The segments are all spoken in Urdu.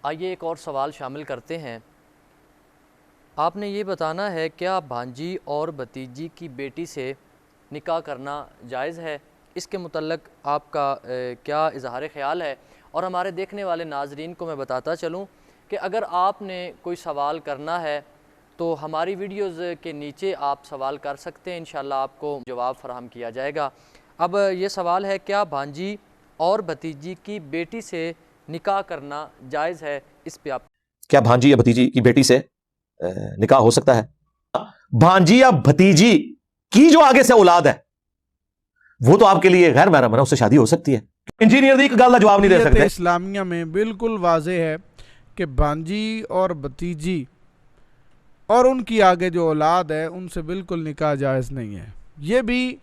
آئیے ایک اور سوال شامل کرتے ہیں۔ آپ نے یہ بتانا ہے کیا بھانجی اور بھتیجی کی بیٹی سے نکاح کرنا جائز ہے؟ اس کے متعلق آپ کا کیا اظہار خیال ہے؟ اور ہمارے دیکھنے والے ناظرین کو میں بتاتا چلوں کہ اگر آپ نے کوئی سوال کرنا ہے تو ہماری ویڈیوز کے نیچے آپ سوال کر سکتے ہیں، انشاءاللہ آپ کو جواب فراہم کیا جائے گا۔ اب یہ سوال ہے کیا بھانجی اور بھتیجی کی بیٹی سے نکاح کرنا جائز ہے؟ اس پہ آپ کیا بھانجی یا بھتیجی کی بیٹی سے نکاح ہو سکتا ہے؟ بھانجی یا بھتیجی کی جو آگے سے اولاد ہے وہ تو آپ کے لیے غیر محرم ہے، اس سے شادی ہو سکتی ہے۔ انجینئر دی ایک گل کا جواب نہیں دے سکتے۔ اسلامیہ میں بالکل واضح ہے کہ بھانجی اور بھتیجی اور ان کی آگے جو اولاد ہے ان سے بالکل نکاح جائز نہیں ہے۔ یہ بھی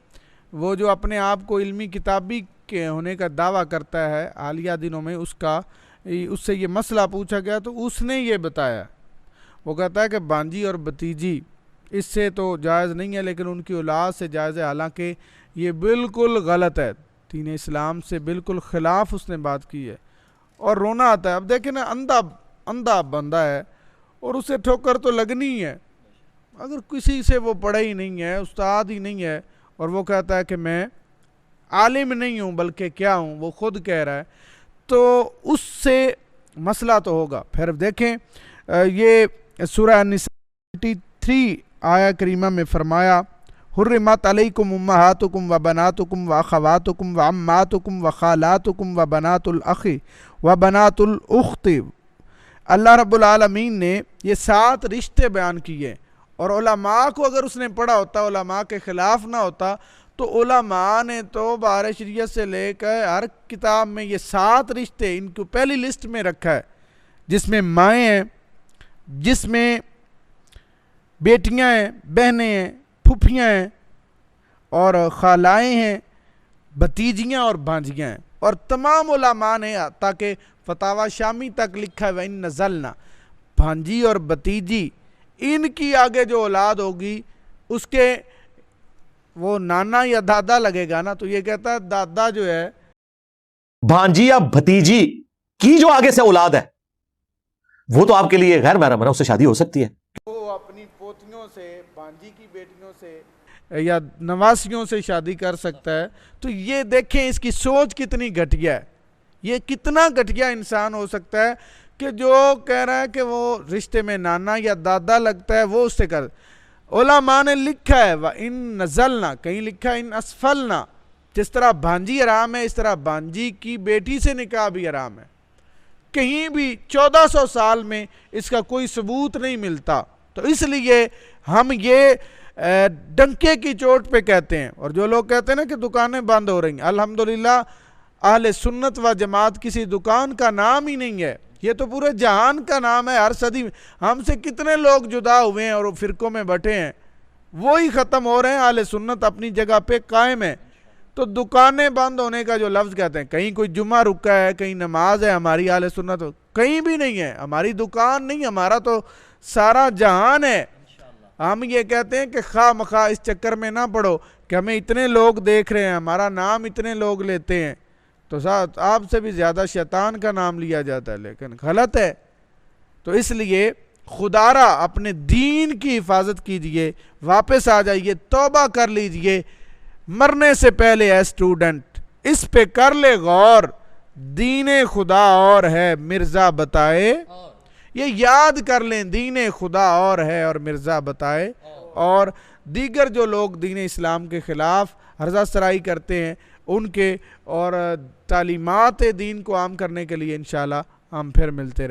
وہ جو اپنے آپ کو علمی کتابی کے ہونے کا دعویٰ کرتا ہے، حالیہ دنوں میں اس سے یہ مسئلہ پوچھا گیا تو اس نے یہ بتایا، وہ کہتا ہے کہ بھانجی اور بھتیجی اس سے تو جائز نہیں ہے لیکن ان کی اولاد سے جائز ہے، حالانکہ یہ بالکل غلط ہے، دین اسلام سے بالکل خلاف اس نے بات کی ہے اور رونا آتا ہے۔ اب دیکھیں نا، اندھا بندہ ہے اور اسے ٹھوکر تو لگنی ہے، اگر کسی سے وہ پڑھا ہی نہیں ہے، استاد ہی نہیں ہے، اور وہ کہتا ہے کہ میں عالم نہیں ہوں بلکہ کیا ہوں، وہ خود کہہ رہا ہے، تو اس سے مسئلہ تو ہوگا۔ پھر دیکھیں یہ سورہ نساء 83 آیہ کریمہ میں فرمایا، حرمت علیکم امہاتکم و بناتکم و اخواتکم و عماتکم و خالاتکم و بنات الاخ و بنات الاخت۔ اللہ رب العالمین نے یہ 7 رشتے بیان کیے، اور علماء کو اگر اس نے پڑھا ہوتا، علماء کے خلاف نہ ہوتا، تو علماء نے تو بہار شریعت سے لے کر ہر کتاب میں یہ 7 رشتے ان کو پہلی لسٹ میں رکھا ہے، جس میں مائیں ہیں، جس میں بیٹیاں ہیں، بہنیں ہیں، پھوپھیاں ہیں اور خالائیں ہیں، بھتیجیاں اور بھانجیاں ہیں، اور تمام علماء نے تاکہ فتاوی شامی تک لکھا ہے وَإِن نَزَلْنَا، بھانجی اور بھتیجی ان کی آگے جو اولاد ہوگی اس کے وہ نانا یا دادا لگے گا نا، تو یہ کہتا ہے دادا جو ہے بھانجی یا بھتیجی کی جو آگے سے اولاد ہے وہ تو آپ کے لیے غیر محرم ہے، اس سے شادی ہو سکتی ہے۔ وہ اپنی پوتیوں سے، بھانجی کی بیٹیوں سے یا نواسیوں سے شادی کر سکتا ہے۔ تو یہ دیکھیں اس کی سوچ کتنی گھٹیا ہے، یہ کتنا گھٹیا انسان ہو سکتا ہے کہ جو کہہ رہا ہے کہ وہ رشتے میں نانا یا دادا لگتا ہے وہ اس سے کر۔ علماء نے لکھا ہے وَإِن نَزَلْنَا، کہیں لکھا ہے اِن أَسْفَلْنَا، جس طرح بھانجی حرام ہے اس طرح بھانجی کی بیٹی سے نکاح بھی حرام ہے۔ کہیں بھی 1400 سال میں اس کا کوئی ثبوت نہیں ملتا، تو اس لیے ہم یہ ڈنکے کی چوٹ پہ کہتے ہیں۔ اور جو لوگ کہتے ہیں نا کہ دکانیں بند ہو رہی ہیں، الحمدللہ اہل سنت و جماعت کسی دکان کا نام ہی نہیں ہے، یہ تو پورے جہان کا نام ہے۔ ہر صدی میں ہم سے کتنے لوگ جدا ہوئے ہیں اور فرقوں میں بٹے ہیں، وہی ختم ہو رہے ہیں، اہل سنت اپنی جگہ پہ قائم ہے۔ تو دکانیں بند ہونے کا جو لفظ کہتے ہیں، کہیں کوئی جمعہ رکا ہے، کہیں نماز ہے، ہماری اہل سنت کہیں بھی نہیں ہے، ہماری دکان نہیں، ہمارا تو سارا جہان ہے۔ ہم یہ کہتے ہیں کہ خواہ مخواہ اس چکر میں نہ پڑو کہ ہمیں اتنے لوگ دیکھ رہے ہیں، ہمارا نام اتنے لوگ لیتے ہیں، تو ساتھ آپ سے بھی زیادہ شیطان کا نام لیا جاتا ہے، لیکن غلط ہے۔ تو اس لیے خدا را اپنے دین کی حفاظت کیجئے، واپس آ جائیے، توبہ کر لیجئے، مرنے سے پہلے اے اسٹوڈنٹ اس پہ کر لے غور، دین خدا اور ہے مرزا بتائے، یہ یاد کر لیں، دین خدا اور ہے اور مرزا بتائے۔ اور دیگر جو لوگ دین اسلام کے خلاف ہرزہ سرائی کرتے ہیں ان کے اور تعلیمات دین کو عام کرنے کے لیے انشاءاللہ ہم پھر ملتے رہیں۔